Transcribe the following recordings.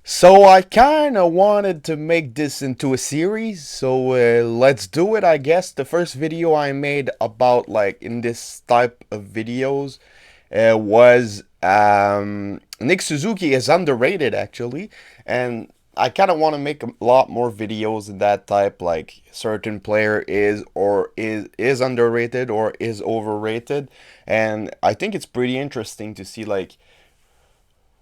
So I kind of wanted to make this into a series, so let's do it. I guess the first video I made about like in this type of videos was Nick Suzuki is underrated actually, and I kind of want to make a lot more videos in that type, like certain player is or is underrated or is overrated, and I think it's pretty interesting to see like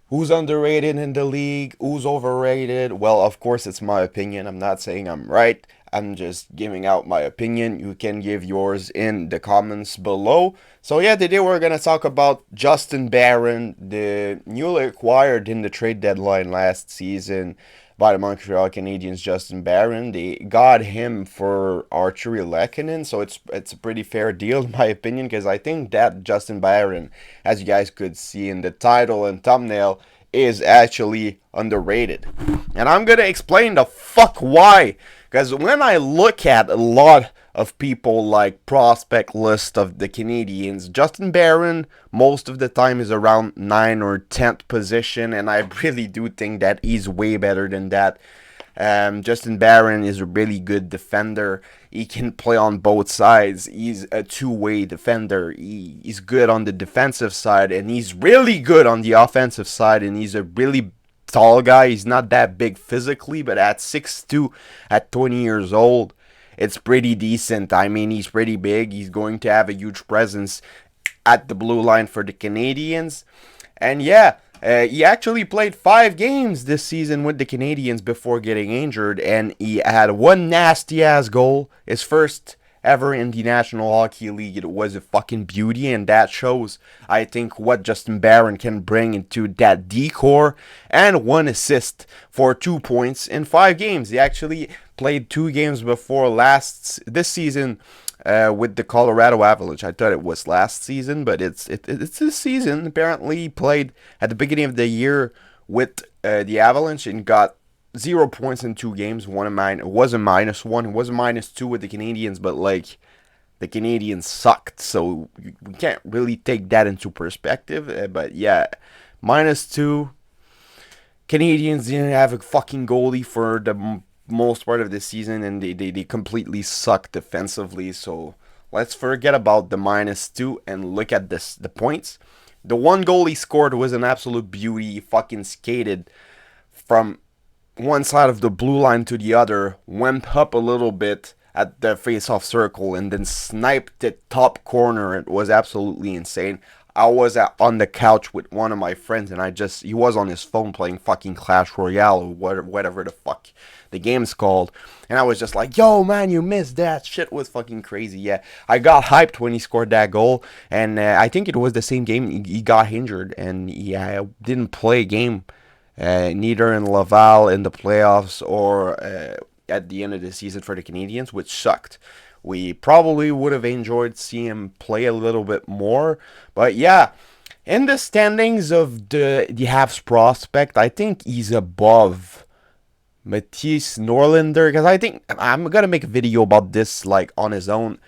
who's underrated in the league? Who's overrated? Well, of course, it's my opinion. I'm not saying I'm right. I'm just giving out my opinion. You can give yours in the comments below. So, yeah, today we're going to talk about Justin Barron, the newly acquired in the trade deadline last season by the Montreal Canadiens, Justin Barron. They got him for Archery Lehkonen, so it's a pretty fair deal in my opinion, because I think that Justin Barron, as you guys could see in the title and thumbnail, is actually underrated. And I'm gonna explain the fuck why. Because when I look at a lot of people like prospect list of the Canadians, Justin Barron most of the time is around 9th or 10th position, and I really do think that he's way better than that. Justin Barron is a really good defender. He can play on both sides. He's a two-way defender. He's good on the defensive side, and he's really good on the offensive side, and he's a really tall guy. He's not that big physically, but at 6'2", at 20 years old, it's pretty decent. I mean, he's pretty big. He's going to have a huge presence at the blue line for the Canadians. And yeah, he actually played 5 games this season with the Canadians before getting injured, and he had one nasty ass goal, his first ever in the National Hockey League. It was a fucking beauty, and that shows, I think, what Justin Barron can bring into that decor. And one assist for 2 points in 5 games. He actually played 2 games before this season with the Colorado Avalanche. I thought it was last season, but it's this season. Apparently, he played at the beginning of the year with the Avalanche and got 0 points in 2 games. It was a -1. It was a -2 with the Canadians, but like the Canadians sucked, so we can't really take that into perspective. But yeah, -2. Canadians didn't have a fucking goalie for the most part of the season, and they completely suck defensively. So let's forget about the -2 and look at the points. The one goal he scored was an absolute beauty. He fucking skated from one side of the blue line to the other, went up a little bit at the face-off circle, and then sniped the top corner. It was absolutely insane. I was on the couch with one of my friends, and he was on his phone playing fucking Clash Royale or whatever the fuck the game's called. And I was just like, yo, man, you missed that. Shit was fucking crazy. Yeah, I got hyped when he scored that goal, and I think it was the same game he got injured, and he didn't play a game, neither in Laval in the playoffs or at the end of the season for the Canadians, which sucked. We probably would have enjoyed seeing him play a little bit more. But yeah, in the standings of the Habs prospect, I think he's above Matisse Norlinder, because I think I'm gonna make a video about this like on his own,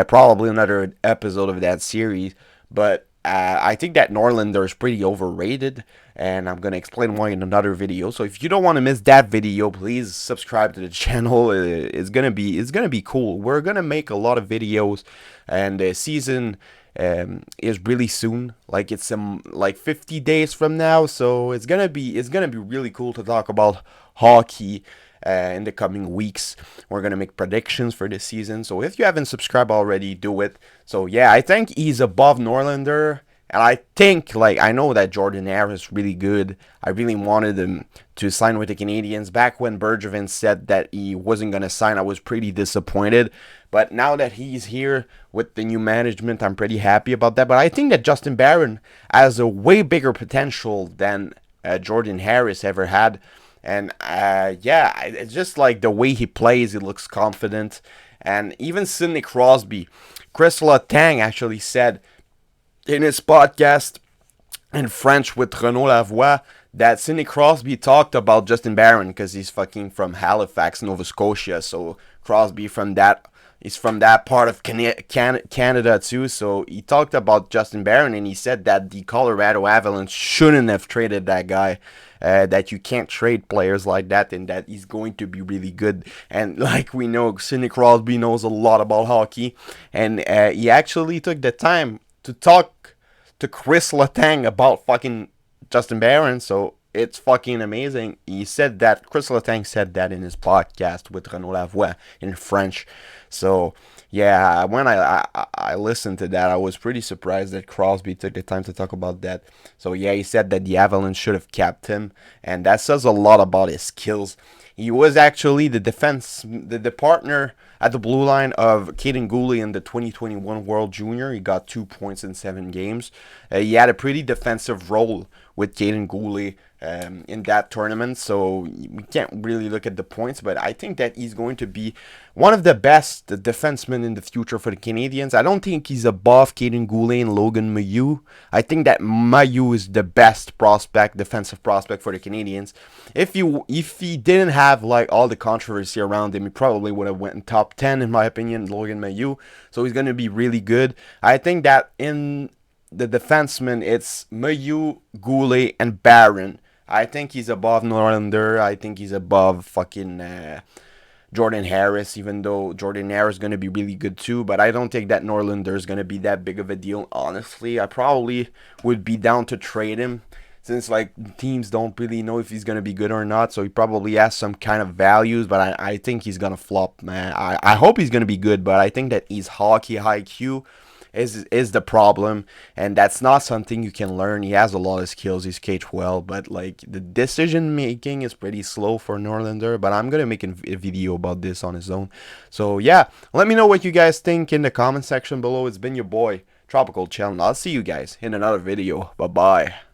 probably another episode of that series. But I think that Norlinder is pretty overrated, and I'm gonna explain why in another video. So if you don't want to miss that video, please subscribe to the channel. It's gonna be cool. We're gonna make a lot of videos, and the season is really soon. Like it's like 50 days from now, so it's gonna be really cool to talk about hockey in the coming weeks. We're gonna make predictions for this season. So if you haven't subscribed already, do it. So yeah, I think he's above Norlander. And I think, like, I know that Jordan Harris is really good. I really wanted him to sign with the Canadians. Back when Bergevin said that he wasn't going to sign, I was pretty disappointed. But now that he's here with the new management, I'm pretty happy about that. But I think that Justin Barron has a way bigger potential than Jordan Harris ever had. And yeah, it's just like the way he plays, he looks confident. And even Sidney Crosby, Chris Letang actually said in his podcast in French with Renaud Lavoie that Sidney Crosby talked about Justin Barron because he's fucking from Halifax, Nova Scotia. So Crosby from that He's from that part of Canada too. So he talked about Justin Barron, and he said that the Colorado Avalanche shouldn't have traded that guy. That you can't trade players like that, and that he's going to be really good. And like we know, Sidney Crosby knows a lot about hockey, and he actually took the time to talk to Chris Letang about fucking Justin Barron. So it's fucking amazing. He said that, Chris Letang said that in his podcast with Renaud Lavoie in French. So yeah, when I listened to that, I was pretty surprised that Crosby took the time to talk about that. So yeah, he said that the Avalanche should have kept him, and that says a lot about his skills. He was actually the partner at the blue line of Caden Gooley in the 2021 World Junior. He got 2 points in 7 games. He had a pretty defensive role with Caden Gooley in that tournament, so we can't really look at the points, but I think that he's going to be one of the best defensemen in the future for the Canadians. I don't think he's above Caden Goulet and Logan Mailloux. I think that Mailloux is the best defensive prospect for the Canadians. If he didn't have like all the controversy around him, he probably would have went in top 10 in my opinion, Logan Mailloux. So he's going to be really good. I think that in the defensemen, it's Mailloux, Goulet, and Barron. I think he's above Norlander. I think he's above fucking Jordan Harris, even though Jordan Harris is going to be really good too. But I don't think that Norlander is going to be that big of a deal, honestly. I probably would be down to trade him since like teams don't really know if he's going to be good or not. So he probably has some kind of values, but I think he's going to flop, man. I hope he's going to be good, but I think that he's hockey IQ is the problem, and that's not something you can learn. He has a lot of skills, he skates well, but like the decision making is pretty slow for Norlander. But I'm gonna make a video about this on his own. So yeah, let me know what you guys think in the comment section below. It's been your boy Tropical Channel. I'll see you guys in another video. Bye bye.